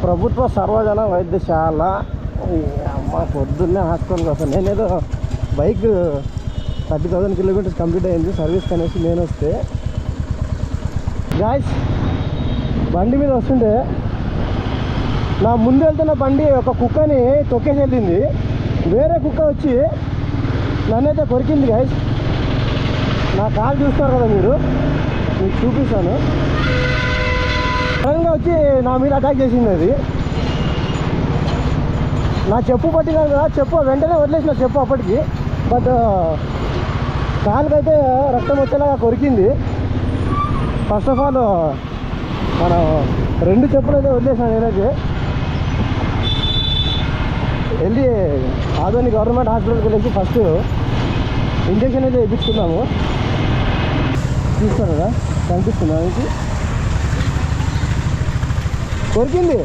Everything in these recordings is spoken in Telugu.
ప్రభుత్వ సర్వజన వైద్యశాల. అమ్మ పొద్దున్నే హాస్పిటల్కి వస్తాను. నేనేదో బైక్ 30,000 కిలోమీటర్స్ కంప్లీట్ అయింది సర్వీస్ అనేసి నేను వస్తే గాయ్స్ బండి మీద వస్తుంటే నా ముందు వెళ్తున్న బండి ఒక కుక్కని తొక్కేసి వెళ్ళింది. వేరే కుక్క వచ్చి నన్నైతే కొరికింది గాయ్స్. నా కాలు చూస్తారు కదా మీరు, మీకు చూపిస్తాను. సడన్గా వచ్చి నా మీద అటాక్ చేసింది అది. నా చెప్పు పట్టినాను కదా, చెప్పు వెంటనే వదిలేసిన చెప్పు అప్పటికి. బట్ కాలుకైతే రక్తం వచ్చేలాగా కొరికింది. ఫస్ట్ ఆఫ్ ఆల్ మనం 2 చెప్పులు అయితే వదిలేసాను నేనైతే. వెళ్ళి ఆదోని గవర్నమెంట్ హాస్పిటల్కి వెళ్ళేసి ఫస్ట్ ఇంజక్షన్ అయితే వేయించుకున్నాము. చూస్తాను కదా కనిపిస్తుందా మీకు? కొరికింది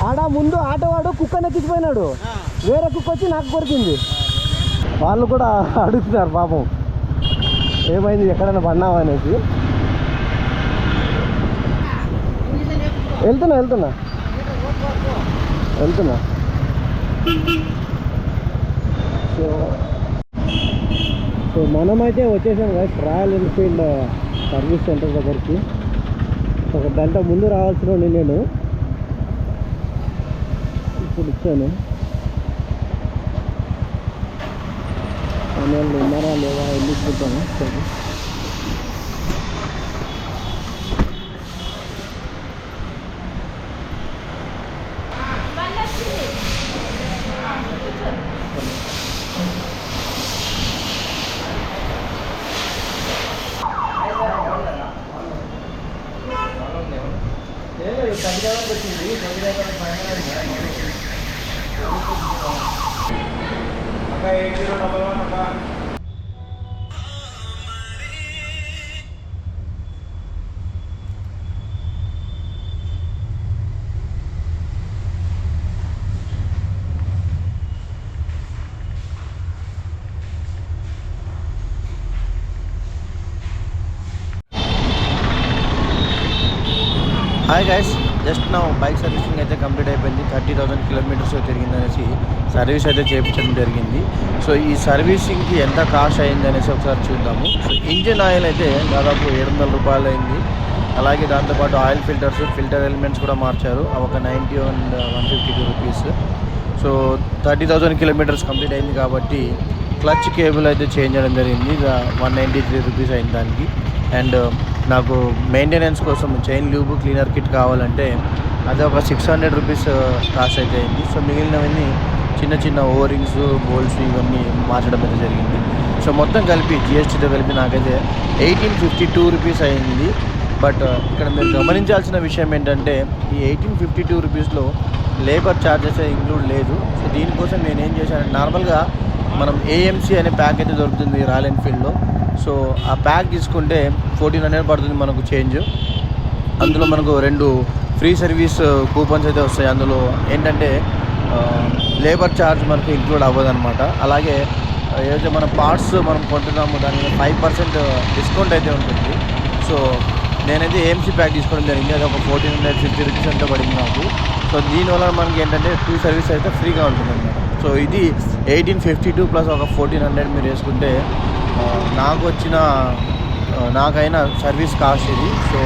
ఆడ ముందు ఆటోవాడు కుక్కని ఎక్కించిపోయినాడు. వేరే కుక్క వచ్చి నాకు కొరికింది. వాళ్ళు కూడా అడుగుతున్నారు పాపం ఏమైంది ఎక్కడైనా పడినావా అనేసి. వెళ్తున్నా సో మనమైతే వచ్చేసాం కదా రాయల్ ఎన్ఫీల్డ్ సర్వీస్ సెంటర్ దగ్గరికి. 1 గంట ముందు రావాల్సిన నేను ఇప్పుడు ఇచ్చాను. సమయంలో ఉన్నారా లేదా వెళ్ళి చూద్దాము. సరే హాయ్ గైస్, జస్ట్ నా బైక్ సర్వీసింగ్ అయితే కంప్లీట్ అయిపోయింది. 30,000 కిలోమీటర్స్ తిరిగింది అనేసి సర్వీస్ అయితే చేయించడం జరిగింది. సో ఈ సర్వీసింగ్కి ఎంత కాస్ట్ అయింది అనేసి ఒకసారి చూద్దాము. సో ఇంజిన్ ఆయిల్ అయితే దాదాపు 700 రూపాయలు అయింది. అలాగే దాంతోపాటు ఆయిల్ ఫిల్టర్ ఎలిమెంట్స్ కూడా మార్చారు. ఒక 90 and 152 rupees. So 30,000 kilometres complete అయింది కాబట్టి క్లచ్ కేబుల్ అయితే చేంజ్ చేయడం జరిగింది. 193 రూపీస్ అయింది దానికి. అండ్ నాకు మెయింటెనెన్స్ కోసం చైన్ లూబ్ క్లీనర్ కిట్ కావాలంటే అది ఒక 600 రూపీస్ కాస్ట్ అయితే అయింది. సో మిగిలినవన్నీ చిన్న ఓరింగ్స్ బోల్ట్స్ ఇవన్నీ మార్చడం అయితే జరిగింది. సో మొత్తం కలిపి జిఎస్టీతో కలిపి నాకైతే 1852 రూపీస్ అయింది. బట్ ఇక్కడ మీరు గమనించాల్సిన విషయం ఏంటంటే ఈ 1852 రూపీస్లో లేబర్ ఛార్జెస్ ఇంక్లూడ్ లేదు. సో దీనికోసం నేను ఏం చేశానంటే నార్మల్గా మనం ఏఎంసీ అనే ప్యాక్ అయితే దొరుకుతుంది రాయల్ ఎన్ఫీల్డ్లో. సో ఆ ప్యాక్ తీసుకుంటే 1400 పడుతుంది మనకు చేంజ్. అందులో మనకు 2 ఫ్రీ సర్వీస్ కూపన్స్ అయితే వస్తాయి. అందులో ఏంటంటే లేబర్ ఛార్జ్ మనకు ఇంక్లూడ్ అవ్వదు అనమాట. అలాగే ఏదైతే మన పార్ట్స్ మనం కొంటున్నామో దాని మీద 5% డిస్కౌంట్ అయితే ఉంటుంది. సో నేనైతే ఏఎంసీ ప్యాక్ తీసుకోవడం జరిగింది. అది ఒక 1450 రూపీస్ అంటే పడింది నాకు. సో దీనివల్ల మనకి ఏంటంటే 2 సర్వీస్ అయితే ఫ్రీగా ఉంటుంది అనమాట. సో ఇది 1852 ప్లస్ ఒక 1400 మీరు వేసుకుంటే నాకైనా సర్వీస్ కాస్ట్ ఇది. సో